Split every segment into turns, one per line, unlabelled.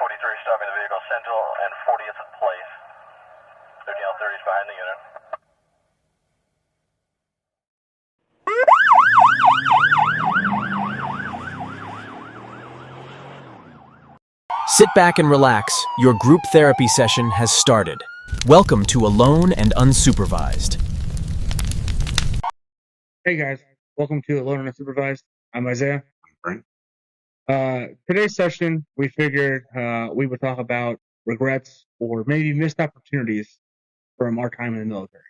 43 stopping the vehicle Central and 40th Place. 13L30 is behind the unit.
Sit back and relax. Your group therapy session has started. Welcome to Alone and Unsupervised.
Hey guys, welcome to Alone Unsupervised. I'm Isaiah.
I'm Frank.
Today's session, we figured we would talk about regrets or maybe missed opportunities from our time in the military.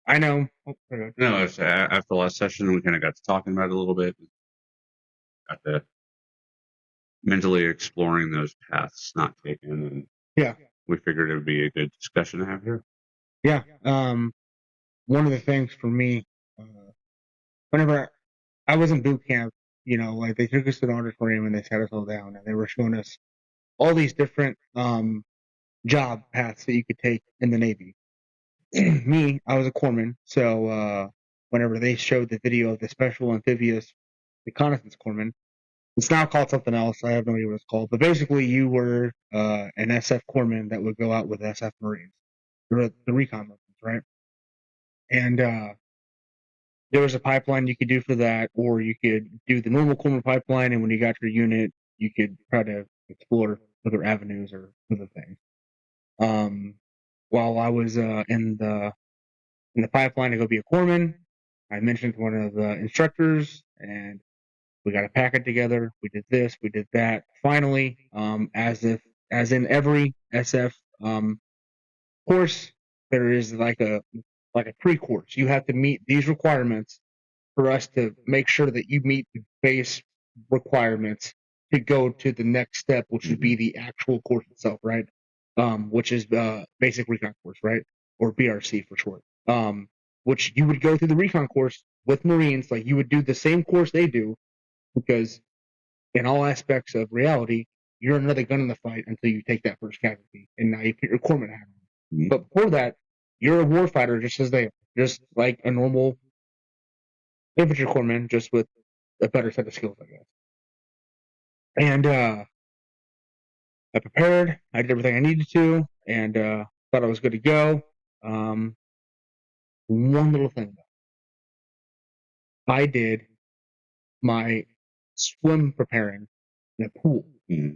I know.
No, it's, after the last session, we kind of got to talking about it a little bit. Got to mentally exploring those paths not taken, and
Yeah.
we figured it would be a good discussion to have here.
Yeah. One of the things for me, whenever I was in boot camp, like they took us to the auditorium and they sat us all down and they were showing us all these different job paths that you could take in the Navy. Me, I was a corpsman, so whenever they showed the video of the special amphibious reconnaissance corpsman, it's now called something else. I have no idea what it's called, but basically you were an SF corpsman that would go out with SF Marines, the recon missions, right? And there was a pipeline you could do for that, or you could do the normal corpsman pipeline, and when you got your unit, you could try to explore other avenues or other things. While I was in the pipeline to go be a corpsman, I mentioned to one of the instructors, and we got a packet together. We did this, we did that. Finally, as in every SF course, there is like a pre-course. You have to meet these requirements for us to make sure that you meet the base requirements to go to the next step, which would be the actual course itself, right? Which is basic recon course, right? Or BRC for short. Which you would go through the recon course with Marines, like you would do the same course they do, because in all aspects of reality, you're another gun in the fight until you take that first casualty, and now you put your corpsman hat on. Mm-hmm. But before that, you're a warfighter just as they are, just like a normal infantry corpsman, just with a better set of skills, I guess. And I prepared, I did everything I needed to, and thought I was good to go. One little thing though. I did my swim preparing in a pool. Mm-hmm.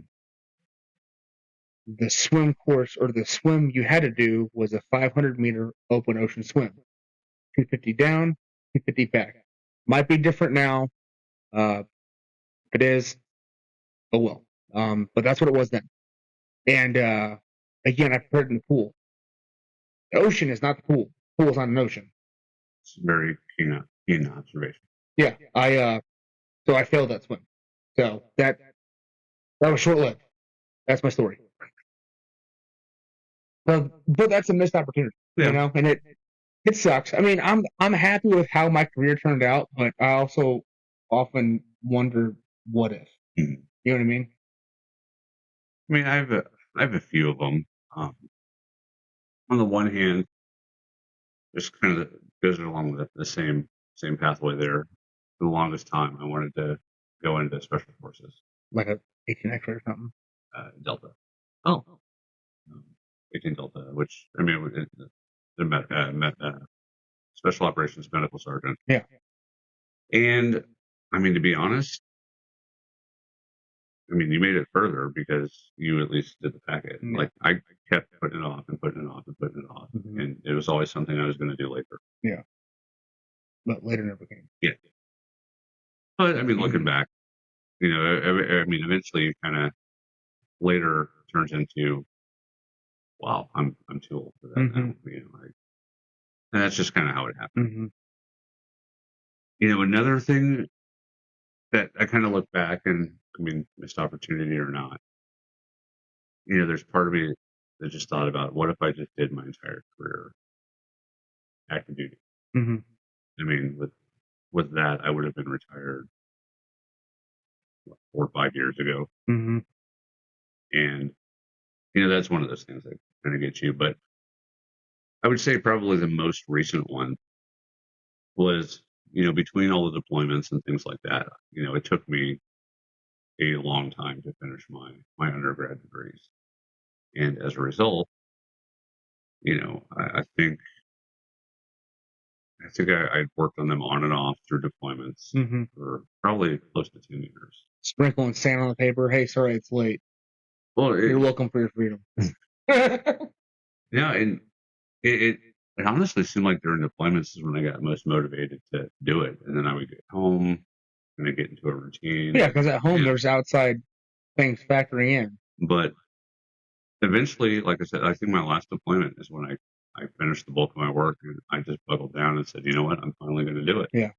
The swim course, or the swim you had to do, was a 500-meter open ocean swim. 250 down, 250 back. Might be different now. If it is, oh well. But that's what it was then. And again, I prepared in the pool. The ocean is not the pool. The pool is not an ocean.
It's a very keen observation.
Yeah, so I failed that swim. So that was short-lived. That's my story. But that's a missed opportunity, yeah. And it sucks. I mean, I'm happy with how my career turned out, but I also often wonder what if. Mm-hmm. You know what I mean?
I mean, I have a few of them. On the one hand, just kind of goes along with the same pathway there. For the longest time, I wanted to go into special forces,
like a 18 X-ray or something.
Delta. Oh. 18 Delta, which I mean, the special operations medical sergeant.
Yeah.
And I mean, to be honest, I mean, you made it further because you at least did the packet. Yeah. Like I kept putting it off and putting it off and putting it off, mm-hmm. and it was always something I was going to do later.
Yeah. But later never came.
Yeah. But I mean, looking back, I mean, eventually, kind of later turns into, wow, I'm too old for that now. And that's just kind of how it happened. Mm-hmm. Another thing that I kind of look back and, I mean, missed opportunity or not, there's part of me that just thought about, what if I just did my entire career active duty? Mm-hmm. I mean, with that, I would have been retired 4 or 5 years ago. Mm-hmm. And, that's one of those things that kind of gets you. But I would say probably the most recent one was, between all the deployments and things like that, it took me a long time to finish my undergrad degrees. And as a result, I think I'd worked on them on and off through deployments for probably close to 2 years.
Sprinkling sand on the paper. Hey, sorry, it's late.
Well,
You're welcome for your freedom.
Yeah, and it honestly seemed like during deployments is when I got most motivated to do it. And then I would get home and I'd get into a routine.
Yeah, because at home there's outside things factoring in.
But eventually, like I said, I think my last deployment is when I finished the bulk of my work and I just buckled down and said, you know what, I'm finally going to do it.
Yeah.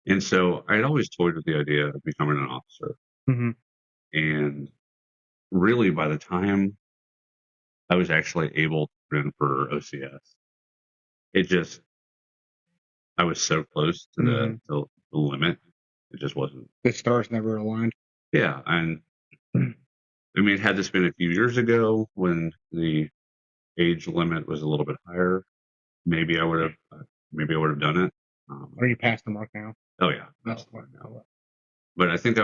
And so I had always toyed with the idea of becoming an officer.
Mm-hmm.
And really, by the time I was actually able to put in for OCS, I was so close to the limit. It just wasn't.
The stars never aligned.
Yeah. And I mean, had this been a few years ago when the age limit was a little bit higher, maybe I would have done it.
Are you past the mark now?
Oh yeah, past the mark now. But I think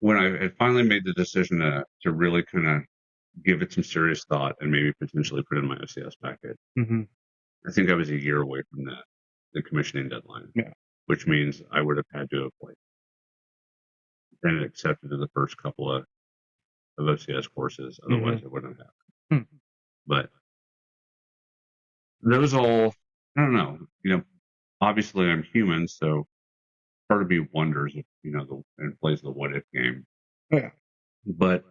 when I had finally made the decision to really kind of give it some serious thought and maybe potentially put in my OCS packet.
Mm-hmm.
I think I was a year away from the commissioning deadline. Yeah. Which means I would have had to have been accepted to the first couple of OCS courses. Otherwise, it wouldn't have happened. But those all, I don't know. Obviously I'm human, so part of me wonders if and plays the what if game.
Yeah.
But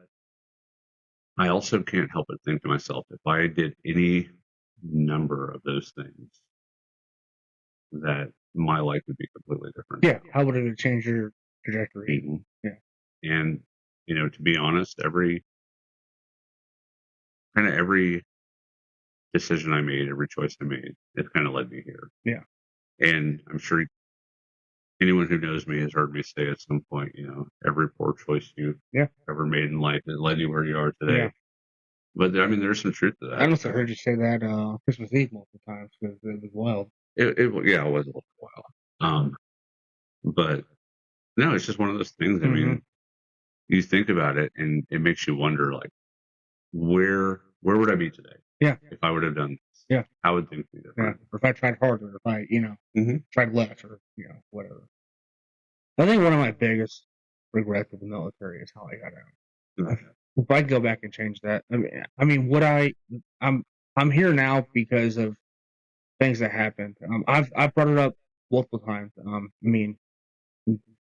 I also can't help but think to myself, if I did any number of those things, that my life would be completely different.
Yeah. How would it have changed your trajectory?
Mm-hmm.
Yeah.
And, to be honest, every decision I made, every choice I made, it kind of led me here.
Yeah.
And I'm sure anyone who knows me has heard me say at some point, every poor choice you've ever made in life has led you where you are today. Yeah. But I mean, there's some truth to that.
I must have heard you say that Christmas Eve multiple times because it was wild.
It was a little wild. But no, it's just one of those things. I mean, you think about it and it makes you wonder, where would I be today?
Yeah.
If I would have done this.
Yeah.
How would things be different?
Yeah. Or if I tried harder, if I, tried less or, whatever. I think one of my biggest regrets of the military is how I got out.
Okay.
If I could go back and change that, I'm here now because of things that happened. I've brought it up multiple times.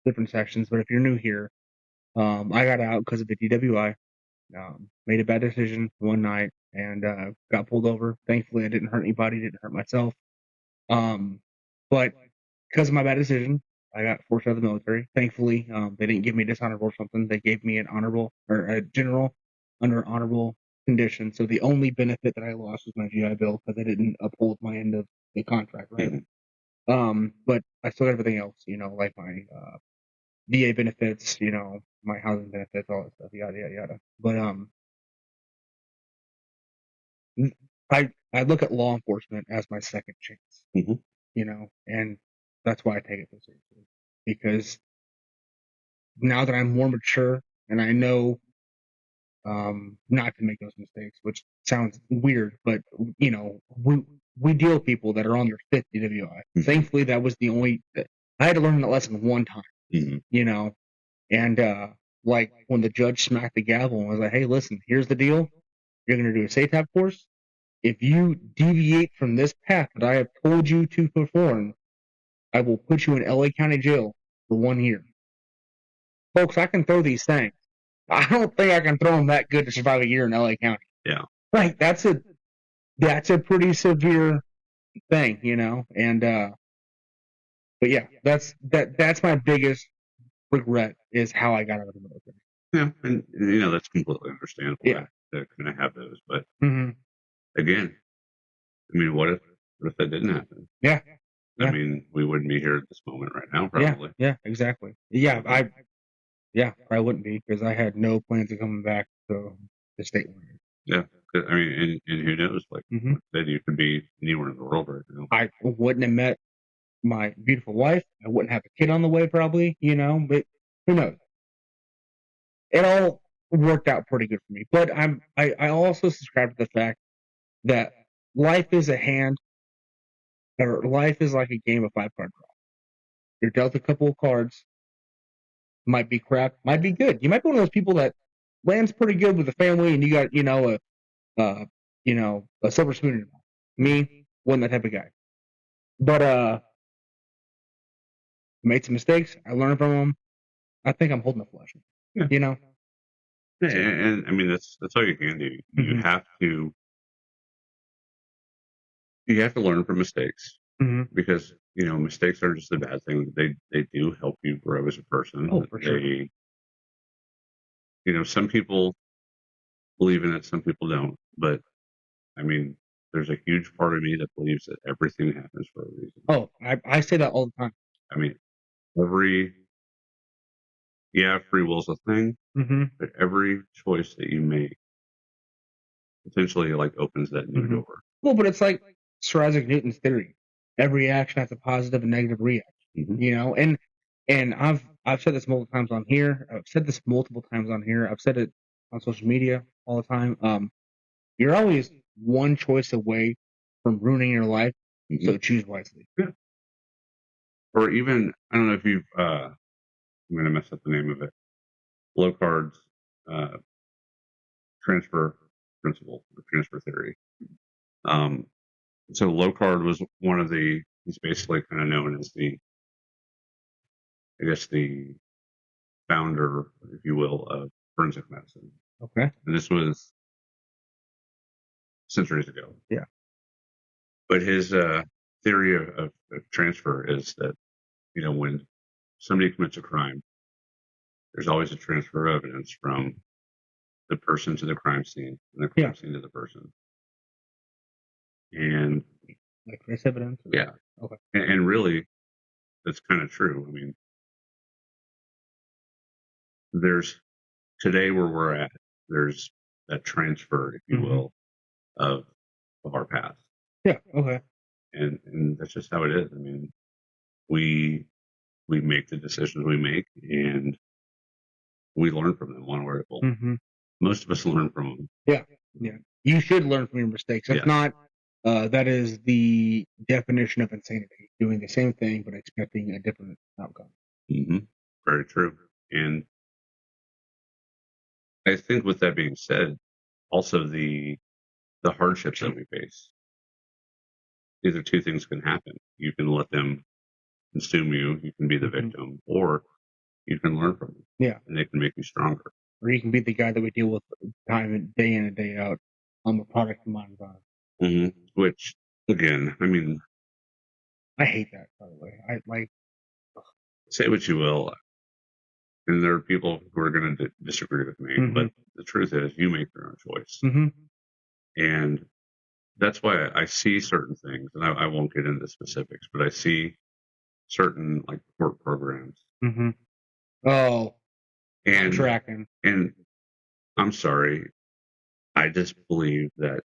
Different sections, but if you're new here, I got out because of the DWI. Made a bad decision one night and got pulled over. Thankfully, I didn't hurt anybody, didn't hurt myself. But because of my bad decision, I got forced out of the military. Thankfully, they didn't give me dishonorable or something. They gave me an honorable or a general under honorable conditions. So the only benefit that I lost was my GI Bill because they didn't uphold my end of the contract, right? Mm-hmm. But I still got everything else, like my VA benefits, my housing benefits, all that stuff, yada yada yada. But I look at law enforcement as my second chance, and that's why I take it so seriously. Because now that I'm more mature and I know not to make those mistakes, which sounds weird, but we deal with people that are on their fifth DWI. Mm-hmm. Thankfully, that was the only. I had to learn that lesson one time, and when the judge smacked the gavel and was like, "Hey, listen, here's the deal. You're going to do a SATAP course. If you deviate from this path that I have told you to perform, I will put you in LA County Jail for 1 year." Folks, I can throw these things. I don't think I can throw them that good to survive a year in LA County.
Yeah.
Right. That's a pretty severe thing, and, but yeah, that's my biggest regret is how I got out of the military.
Yeah. And, that's completely understandable. Yeah. To kind of have those, but again, I mean, what if that didn't happen?
Yeah.
I mean, we wouldn't be here at this moment right now, probably.
Yeah, exactly. Yeah, I wouldn't be because I had no plans of coming back to the state.
Yeah, I mean, and who knows? Like that, you could be anywhere in the world right now.
I wouldn't have met my beautiful wife. I wouldn't have a kid on the way, probably. But Who knows? It all worked out pretty good for me. But I also subscribe to the fact that life is life is like a game of 5-card draw. You're dealt a couple of cards. Might be crap, might be good. You might be one of those people that lands pretty good with the family, and you got a silver spoon in your mouth. Me, wasn't that type of guy. But made some mistakes. I learned from them. I think I'm holding the flesh.
Yeah.
You know.
Yeah, and I mean that's all you can do. You have to learn from mistakes because mistakes aren't just a bad thing. They do help you grow as a person.
Oh, for sure.
Some people believe in it, some people don't. But I mean, there's a huge part of me that believes that everything happens for a reason.
Oh, I say that all the time.
I mean, free will's a thing, but every choice that you make potentially opens that new door.
Well, but it's like Sir Isaac Newton's theory: every action has a positive and negative reaction. And I've said this multiple times on here. I've said it on social media all the time. You're always one choice away from ruining your life, so choose wisely.
Yeah. Or even, I don't know if you've, I'm going to mess up the name of it, Locard's transfer principle, or transfer theory. So Locard was he's basically kind of known as the founder, if you will, of forensic medicine.
Okay.
And this was centuries ago.
Yeah.
But his theory of transfer is that, when somebody commits a crime, there's always a transfer of evidence from the person to the crime scene and the crime scene to the person. And
like trace evidence?
Yeah.
Okay.
And really, that's kind of true. I mean, there's today where we're at, there's that transfer, if you will, of our past.
Yeah. Okay.
And that's just how it is. I mean, we make the decisions we make, and we learn from them one way or another. Most of us learn from them.
Yeah. Yeah. You should learn from your mistakes. That's not. That is the definition of insanity: doing the same thing but expecting a different outcome.
Very true. And I think, with that being said, also the hardships that we face. Either two things can happen. You can let them consume you. You can be the victim, or you can learn from them.
Yeah.
And they can make you stronger.
Or you can be the guy that we deal with day in and day out. I'm a product of my environment.
Which, again, I mean,
I hate that, by the way.
Say what you will, and there are people who are going to disagree with me, but the truth is, you make your own choice. And that's why I see certain things, and I won't get into specifics, but I see certain court programs.
Oh,
and
tracking.
And I'm sorry, I just believe that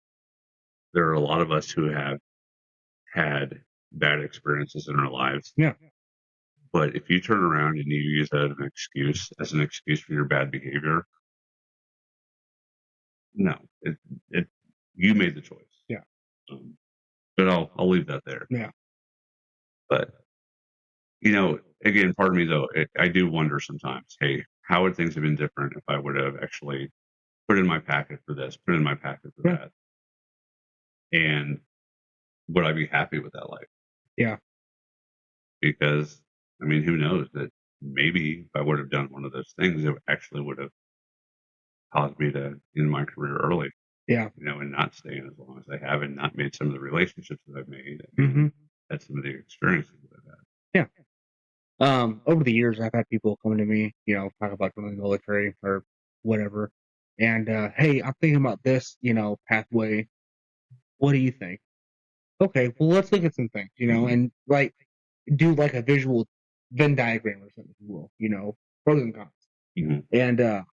there are a lot of us who have had bad experiences in our lives.
Yeah.
But if you turn around and you use that as an excuse for your bad behavior, no, you made the choice.
Yeah.
But I'll leave that there.
Yeah.
But again, part of me though, I do wonder sometimes, hey, how would things have been different if I would have actually put in my packet for this, put in my packet for that, and would I be happy with that life?
Yeah.
Because I mean, who knows, that maybe if I would have done one of those things, it actually would have caused me to end my career early.
Yeah.
And not stay in as long as I have, and not made some of the relationships that I've made, and had some of the experiences that I've had.
Yeah. Over the years, I've had people come to me, talk about going to the military or whatever. And, hey, I'm thinking about this, pathway. What do you think? Okay, well, let's look at some things, and do a visual Venn diagram or something, if you will, pros and cons. And,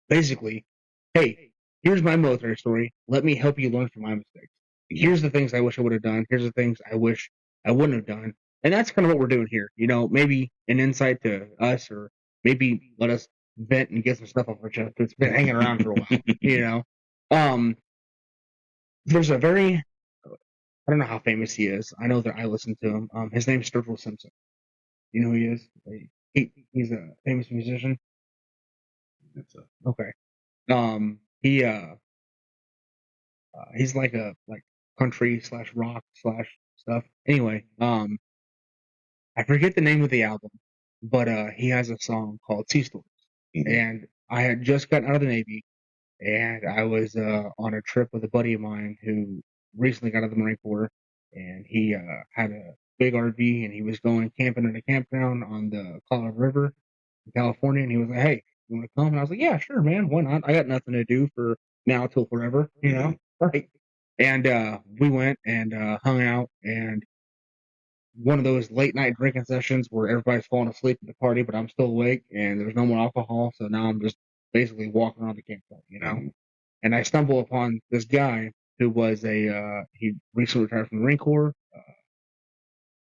basically, hey, here's my military story. Let me help you learn from my mistakes. Here's the things I wish I would have done. Here's the things I wish I wouldn't have done. And that's kind of what we're doing here. Maybe an insight to us or maybe let us vent and get some stuff off our chest. It's been hanging around for a while, There's a very, I don't know how famous he is. I know that I listen to him. His name's Sturgill Simpson. You know who he is? He's a famous musician. Okay. He's like a country / rock / stuff. Anyway, I forget the name of the album, but he has a song called Sea Stories. And I had just gotten out of the Navy, and I was on a trip with a buddy of mine who recently got out of the Marine Corps, and he had a big RV, and he was going camping in a campground on the Colorado River in California, and he was like, "Hey, you want to come?" And I was like, "Yeah, sure, man. Why not? I got nothing to do for now till forever, Right. And we went and hung out, and one of those late night drinking sessions where everybody's falling asleep at the party, but I'm still awake, and there's no more alcohol, so now I'm just basically walking around the campsite, And I stumble upon this guy who was he recently retired from the Marine Corps,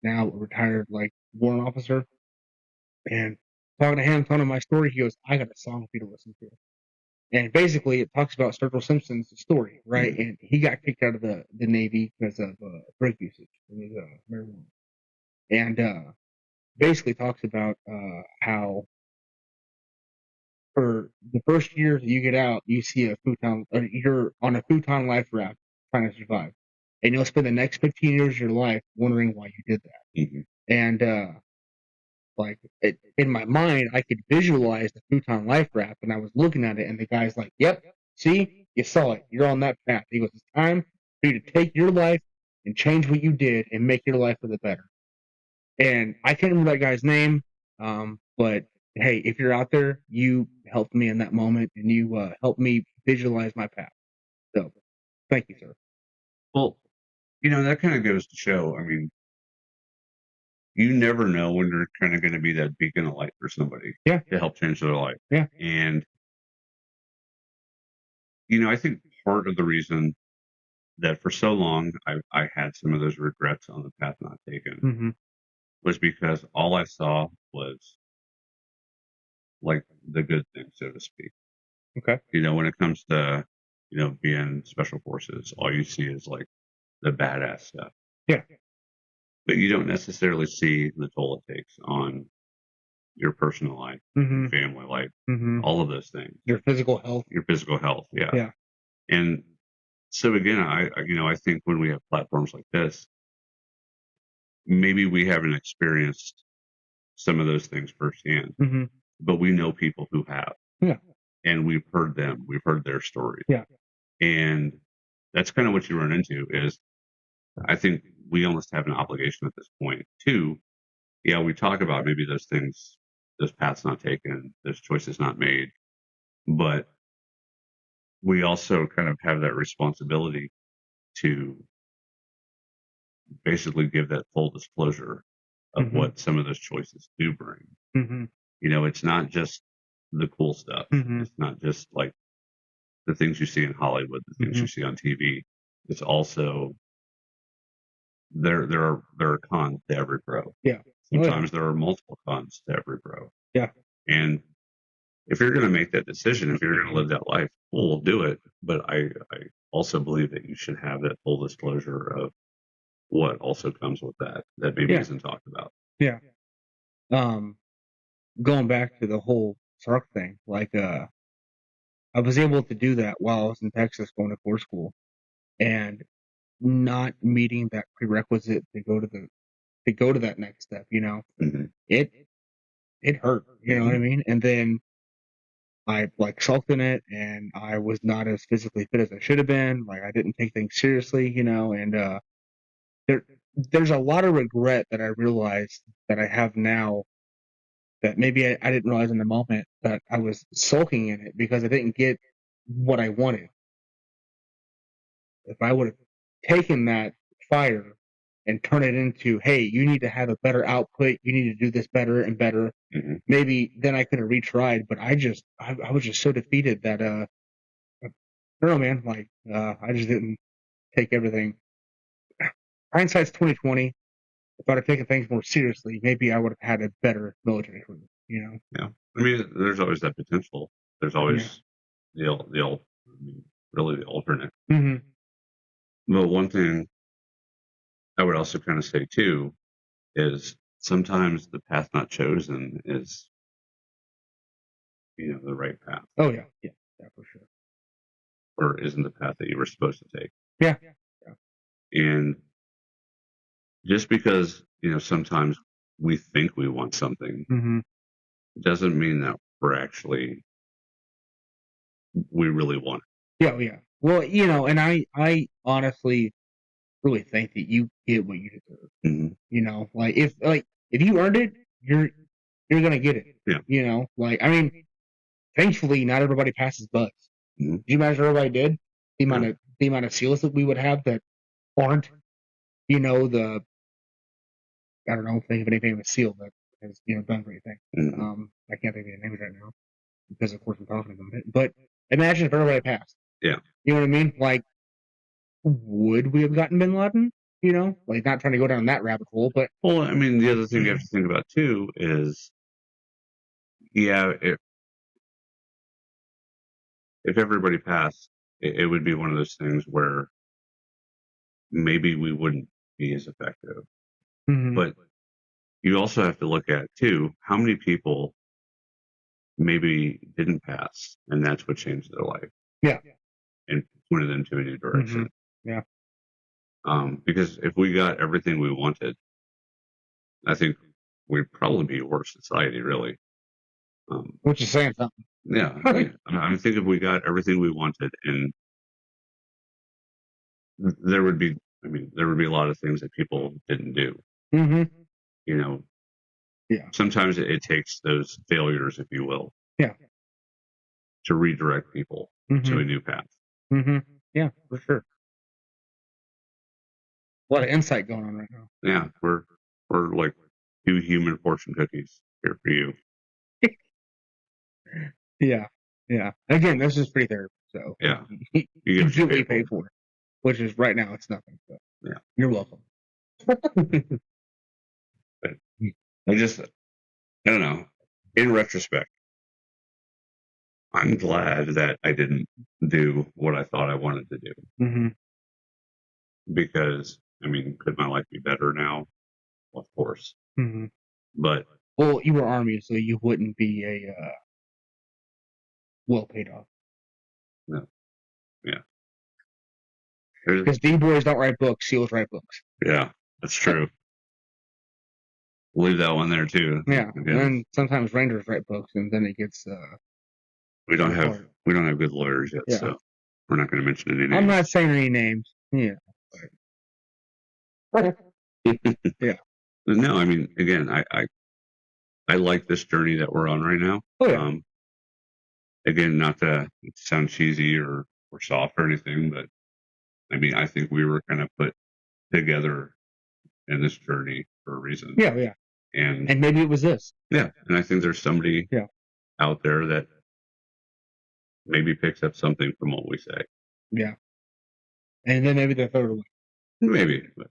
now retired warrant officer, and talking to him, telling him my story, he goes, "I got a song for you to listen to." And basically, it talks about Sturgill Simpson's story, right? And he got kicked out of the Navy because of drug usage. It was marijuana. And basically talks about how for the first year that you get out, you see you're on a futon life raft trying to survive. And you'll spend the next 15 years of your life wondering why you did that. And in my mind, I could visualize the futon life raft, and I was looking at it, and the guy's like, "Yep, see, you saw it. You're on that path." He goes, "It's time for you to take your life and change what you did and make your life for the better." And I can't remember that guy's name, but hey, if you're out there, you helped me in that moment, and you helped me visualize my path. So, thank you, sir.
Well, that kind of goes to show, I mean, you never know when you're kind of going to be that beacon of light for somebody to help change their life.
Yeah.
And, I think part of the reason that for so long I had some of those regrets on the path not taken was because all I saw was like the good things, so to speak.
Okay.
When it comes to, being special forces, all you see is like the badass stuff.
Yeah.
But you don't necessarily see the toll it takes on your personal life, family life, all of those things.
Your physical health.
Yeah.
Yeah.
And so again, I think when we have platforms like this, maybe we haven't experienced some of those things firsthand, but we know people who have.
Yeah.
And we've heard their stories.
Yeah.
And that's kind of what you run into is, I think we almost have an obligation at this point to, we talk about maybe those things, those paths not taken, those choices not made, but we also kind of have that responsibility to basically give that full disclosure of what some of those choices do bring. It's not just the cool stuff. It's not just like the things you see in Hollywood, the things you see on TV. It's also there are cons to every pro.
Yeah.
Sometimes there are multiple cons to every pro.
Yeah.
And if you're going to make that decision, if you're going to live that life, we'll do it. But I also believe that you should have that full disclosure of what also comes with that maybe isn't talked about.
Yeah. Going back to the whole SARC thing, I was able to do that while I was in Texas going to Corps school, and not meeting that prerequisite to go to that next step. It hurt. You know what I mean? And then I sulked in it, and I was not as physically fit as I should have been. I didn't take things seriously, and there's a lot of regret that I realized that I have now that maybe I didn't realize in the moment, that I was sulking in it because I didn't get what I wanted. If I would have taken that fire and turned it into, hey, you need to have a better output, you need to do this better and better, maybe then I could have retried. But I was just so defeated that I don't know, man. I just didn't take everything. Hindsight's 2020. If I'd have taken things more seriously, maybe I would have had a better military career.
Yeah. I mean, there's always that potential. There's always really the alternate.
Mm-hmm.
But one thing I would also kind of say too is sometimes the path not chosen is, the right path,
Oh yeah, for sure.
or isn't the path that you were supposed to take.
Yeah.
And just because, sometimes we think we want something
Mm-hmm.
doesn't mean that we really want
Yeah. Well, and I honestly really think that you get what you deserve.
it.
Like if you earned it, you're gonna get it.
Yeah.
I mean, thankfully, not everybody passes buzz.
Mm-hmm.
Do you imagine everybody did? The amount of SEALs that we would have that aren't, I don't know, think of any famous SEAL that has, done great things.
Mm-hmm.
I can't think of any names right now because, of course, I'm talking about it. But imagine if everybody passed.
Yeah.
You know what I mean? Like, would we have gotten Bin Laden? Like, not trying to go down that rabbit hole, but.
Well, I mean, the other thing you have to think about too is, if everybody passed, it would be one of those things where maybe we wouldn't be as effective.
Mm-hmm.
But you also have to look at too, how many people maybe didn't pass, and that's what changed their life.
Yeah.
And pointed them to a new direction.
Mm-hmm. Yeah.
Because if we got everything we wanted, I think we'd probably be a worse society, really.
Which is saying something.
Yeah. I think if we got everything we wanted, and there would be a lot of things that people didn't do.
Mm-hmm.
Yeah. Sometimes it takes those failures, if you will.
Yeah.
To redirect people to a new path.
Mm-hmm. Yeah, for sure. A lot of insight going on right now.
Yeah, we're like 2 human fortune cookies here for you.
Yeah. Again, this is free therapy, so
yeah,
you get what you pay for it, which is right now it's nothing. So
yeah,
you're welcome.
I don't know. In retrospect, I'm glad that I didn't do what I thought I wanted to do.
Mm-hmm.
Because, could my life be better now? Of course.
Mm-hmm.
But
well, you were Army, so you wouldn't be a well paid off.
No. Yeah.
Because D-boys don't write books, SEALs write books.
Yeah, that's true. We'll leave that one there too.
Yeah, and sometimes Rangers write books, and then it gets.
We don't have good lawyers yet, so we're not going to mention any names.
I'm not saying any names. Yeah. Yeah.
No, again, I like this journey that we're on right now.
Oh, yeah.
Again, not to sound cheesy or soft or anything, but I think we were kind of put together in this journey for a reason.
Yeah. And maybe it was this.
Yeah, and I think there's somebody out there that maybe picks up something from what we say.
Yeah. And then maybe they throw it away.
Maybe. But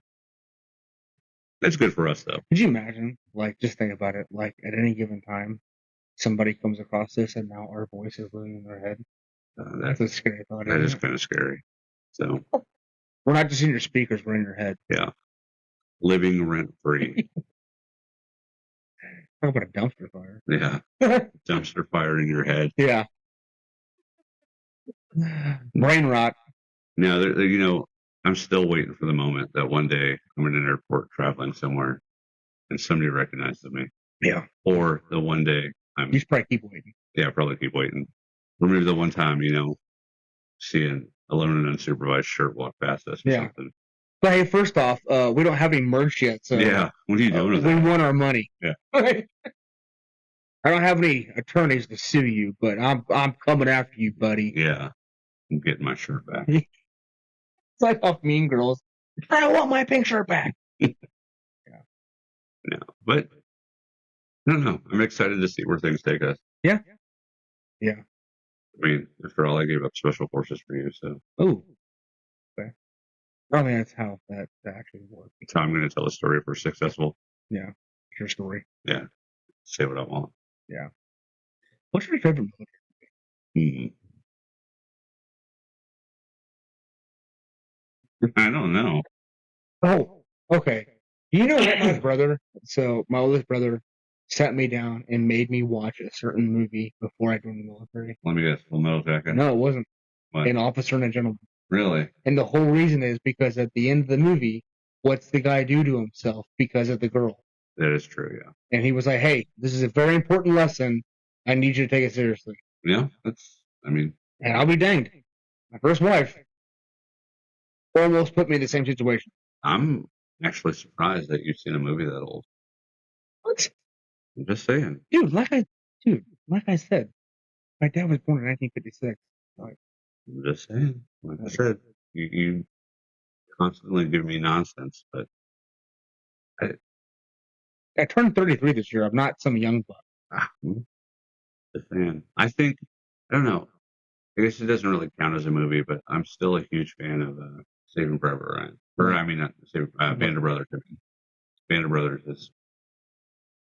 that's good for us, though.
Could you imagine? Like, just think about it. Like, at any given time, somebody comes across this, and now our voice is living in their head. That's a scary thought.
That is kind of scary. So
we're not just in your speakers; we're in your head.
Yeah. Living rent free.
Talk about a dumpster fire.
Yeah. Dumpster fire in your head.
Yeah. Brain rot.
Now, I'm still waiting for the moment that one day I'm in an airport traveling somewhere and somebody recognizes me.
Yeah.
Or the one day
you should probably keep waiting.
Yeah, probably keep waiting. Or maybe the one time, seeing Alone Unsupervised shirt walk past us or something.
But hey, first off, we don't have any merch yet, so
yeah. What are you doing with
we
that?
want our money.
Yeah.
I don't have any attorneys to sue you, but I'm coming after you, buddy.
Yeah. I'm getting my shirt back.
It's like off Mean Girls. I want my pink shirt back.
Yeah. No, but I don't know. I'm excited to see where things take us.
Yeah.
After all, I gave up Special Forces for you, so.
Oh. Okay. That's how that actually works.
That's how I'm going to tell a story if we're successful.
Yeah. Your story.
Yeah. Say what I want.
Yeah. What's your favorite movie?
I don't know.
Oh, okay. You know what, my brother? So my oldest brother sat me down and made me watch a certain movie before I joined the military.
Let me guess. Full Metal Jacket?
No, it wasn't.
What?
An Officer and a Gentleman.
Really?
And the whole reason is because at the end of the movie, what's the guy do to himself because of the girl?
That is true, yeah.
And he was like, hey, this is a very important lesson. I need you to take it seriously.
Yeah,
And I'll be danged. My first wife almost put me in the same situation.
I'm actually surprised that you've seen a movie that old.
What?
I'm just saying.
Dude, like I said, my dad was born in 1956. Like,
I'm just saying. Like I said, you constantly give me nonsense, but
I turned 33 this year. I'm not some young buck.
just saying. I don't know. I guess it doesn't really count as a movie, but I'm still a huge fan of Saving Private Ryan. Or I mean, not Saving Band of Brothers. Band of Brothers is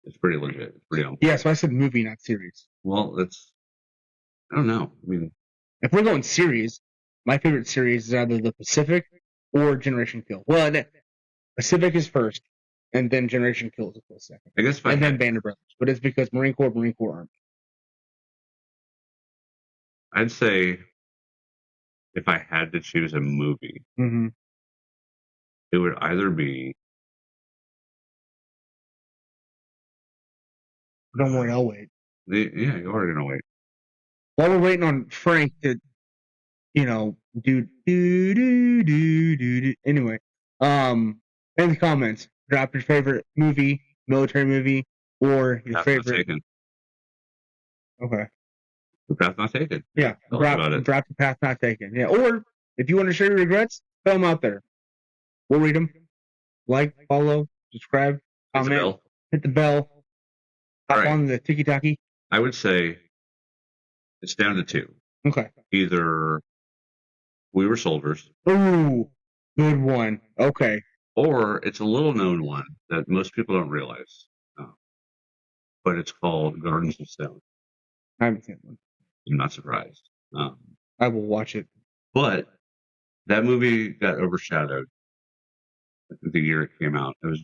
it's pretty legit. It's pretty.
Yeah, so I said movie, not series.
Well, I don't know. I mean,
if we're going series, my favorite series is either The Pacific or Generation Kill. Well, Pacific is first, and then Generation Kill is a close second.
I guess
then Band of Brothers. But it's because Marine Corps Army.
I'd say if I had to choose a movie, it would either be.
Don't worry, I'll wait.
Yeah, you are gonna wait.
While we're waiting on Frank to, do. Anyway, in the comments, drop your favorite movie, military movie, or your favorite. Okay.
The Path Not Taken.
Yeah, drop the Path Not Taken. Yeah, or if you want to share your regrets, throw them out there. We'll read them. Like, follow, subscribe, comment, hit the bell, hop on the tiki-taki.
I would say it's down to two.
Okay.
Either We Were Soldiers.
Ooh, good one. Okay.
Or it's a little known one that most people don't realize. But it's called Gardens of Stone.
I haven't seen one.
I'm not surprised.
I will watch it.
But that movie got overshadowed the year it came out. It was,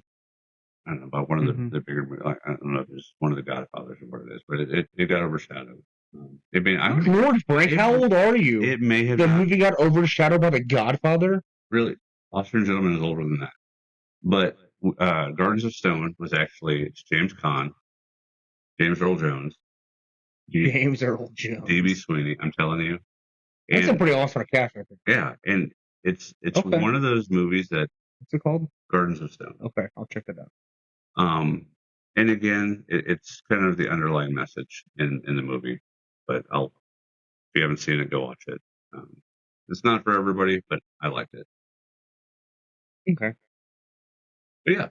I don't know, about one of the bigger movies. I don't know if it's one of the Godfathers or what it is, but it got overshadowed.
Lord Frank, how old are you?
It may have.
The movie got overshadowed by The Godfather?
Really? Officer and Gentleman is older than that. But Gardens of Stone was actually James Caan, James Earl Jones.
James Earl Jones.
D.B. Sweeney, I'm telling you.
That's a pretty awesome cast, I think.
Yeah, and it's one of those movies that.
What's it called?
Gardens of Stone.
Okay, I'll check it out.
And again, it's kind of the underlying message in the movie. But if you haven't seen it, go watch it. It's not for everybody, but I liked it.
Okay.
But yeah.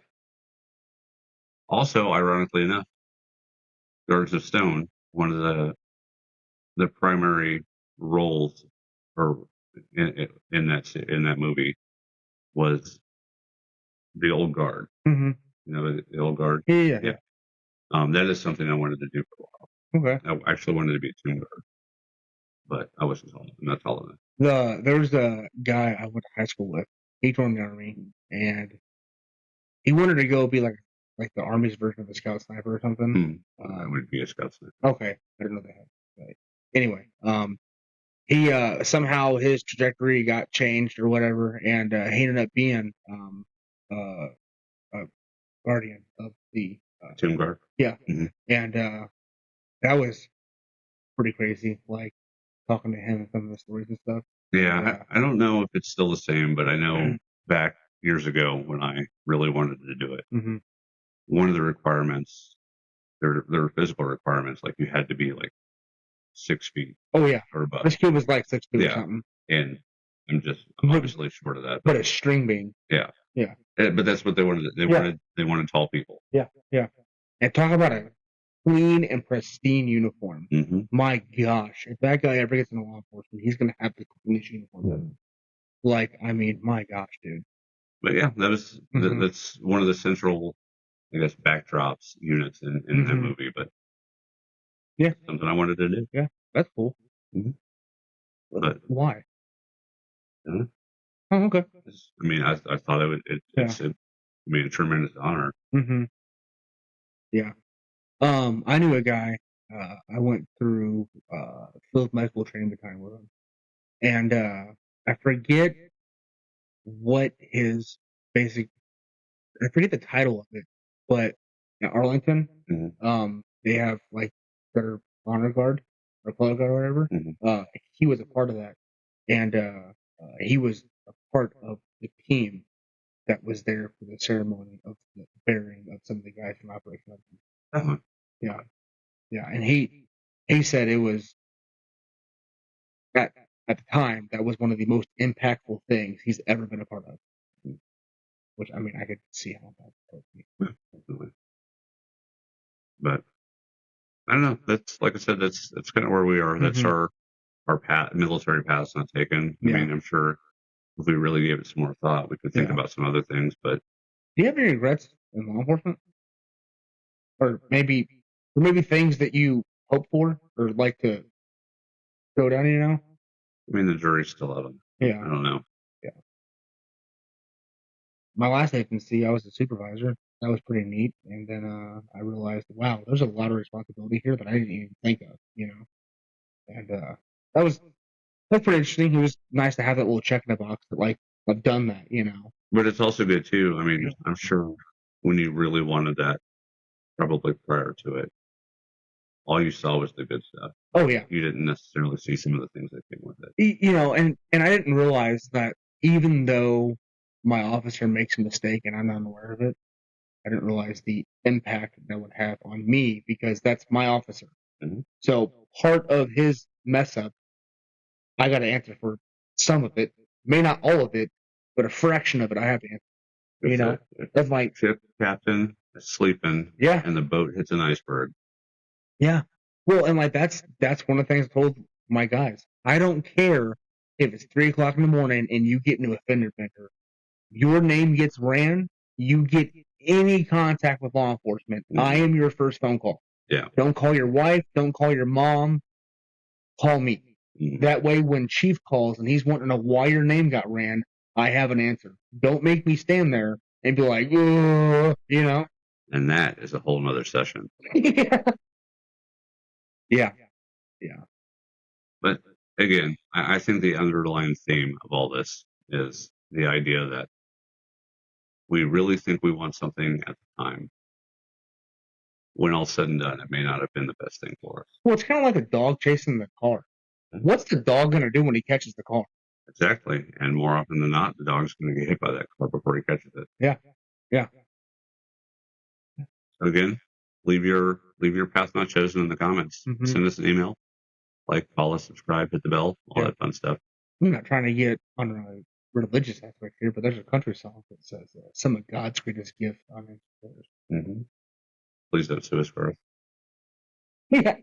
Also, ironically enough, Gardens of Stone, one of the primary roles in that movie was the old guard.
Mm-hmm.
You know, the old guard.
Yeah.
That is something I wanted to do for a while.
Okay.
I actually wanted to be a tomb guard, but I wasn't tall. I'm not tall enough.
There was a guy I went to high school with. He joined the Army, and he wanted to go be like the Army's version of a scout sniper or something.
I would be a scout sniper.
Okay, I didn't know that. Right. Anyway, he somehow his trajectory got changed or whatever, and he ended up being a guardian of the
tomb guard.
Yeah,
and
that was pretty crazy. Like talking to him and some of the stories and stuff.
Yeah, I don't know if it's still the same, but I know back years ago when I really wanted to do it, one of the requirements, there were physical requirements, like you had to be like 6 feet.
Oh yeah,
or above.
This kid was like 6 feet or something.
And I'm obviously short of that.
But a string bean.
Yeah. But that's what they wanted. They wanted tall people.
Yeah. And talk about a clean and pristine uniform. My gosh, if that guy ever gets into law enforcement, he's gonna have the cleanest uniform. Like, I mean, my gosh, dude.
But yeah, that's one of the central, I guess, backdrops units in that movie. But
Yeah.
Something I wanted to do.
Yeah, that's cool.
Mhm. But
Why?
Yeah.
Oh, okay.
I mean, I thought it's a tremendous honor.
Mm-hmm. Yeah. I knew a guy. I went through field medical training battalion with him, and I forget what his basic. I forget the title of it, but in Arlington, they have like their honor guard or color guard or whatever.
Mhm.
He was a part of that, and he was a part of the team that was there for the ceremony of the burying of some of the guys from Operation Upton.
Uh-huh.
Yeah, yeah, and he said it was at the time that was one of the most impactful things he's ever been a part of. Which I mean, I could see how that would be.
Yeah, definitely. But I don't know. That's like I said. That's kind of where we are. That's our military path's not taken. I mean, I'm sure if we really gave it some more thought, we could think about some other things. But
do you have any regrets in law enforcement, or maybe things that you hope for or like to go down? You know,
I mean, the jury's still out on it.
Yeah.
I don't know.
Yeah. My last agency, I was a supervisor. That was pretty neat. And then I realized, wow, there's a lot of responsibility here that I didn't even think of. You know, and that's pretty interesting. It was nice to have that little check in the box that like I've done that. You know.
But it's also good too. I mean, I'm sure when you really wanted that, probably prior to it, all you saw was the good stuff.
Oh yeah.
You didn't necessarily see some of the things that came with it.
You know, and I didn't realize that even though my officer makes a mistake and I'm not aware of it, I didn't realize the impact that would have on me because that's my officer.
Mhm.
So part of his mess up, I got to answer for some of it. May not all of it, but a fraction of it I have to answer. You know, that's my
ship captain is sleeping.
Yeah.
And the boat hits an iceberg.
Yeah. Well, and like that's one of the things I told my guys. I don't care if it's 3:00 in the morning and you get into a fender bender. Your name gets ran. You get any contact with law enforcement.
Mhm.
I am your first phone call.
Yeah.
Don't call your wife. Don't call your mom. Call me.
Mhm.
That way, when Chief calls and he's wanting to know why your name got ran, I have an answer. Don't make me stand there and be like, you know.
And that is a whole nother session.
Yeah.
But again, I think the underlying theme of all this is the idea that we really think we want something at the time. When all's said and done, it may not have been the best thing for us.
Well, it's kind of like a dog chasing the car. What's the dog going to do when he catches the car?
Exactly. And more often than not, the dog's going to get hit by that car before he catches it.
Yeah.
So again, leave your path not chosen in the comments.
Mhm.
Send us an email. Like, follow, subscribe, hit the bell, all that fun stuff.
I'm not trying to get on a religious aspect here, but there's a country song that says, some of God's greatest gift on it.
Mm-hmm. Please don't sue us for it.
Yeah.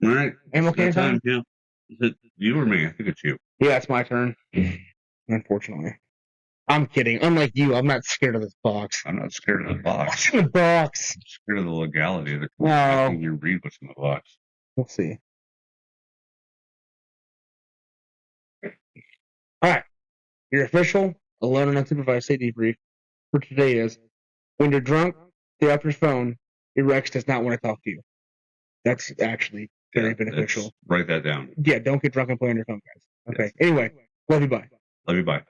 All right.
Am I okay in time?
Yeah. Is it you or me? I think it's you.
Yeah, it's my turn. Unfortunately. I'm kidding. Unlike you, I'm not scared of this box.
I'm not scared of the box.
What's in the box?
I'm scared of the legality of it.
No.
I think you read what's in the box.
We'll see. All right. Your official Alone and Unsupervised safety brief for today is, when you're drunk, stay off your phone. Your Rex does not want to talk to you. That's actually very beneficial.
Write that down.
Yeah, don't get drunk and play on your phone, guys. Okay.
Yes.
Anyway, love you, bye.
Love you, bye.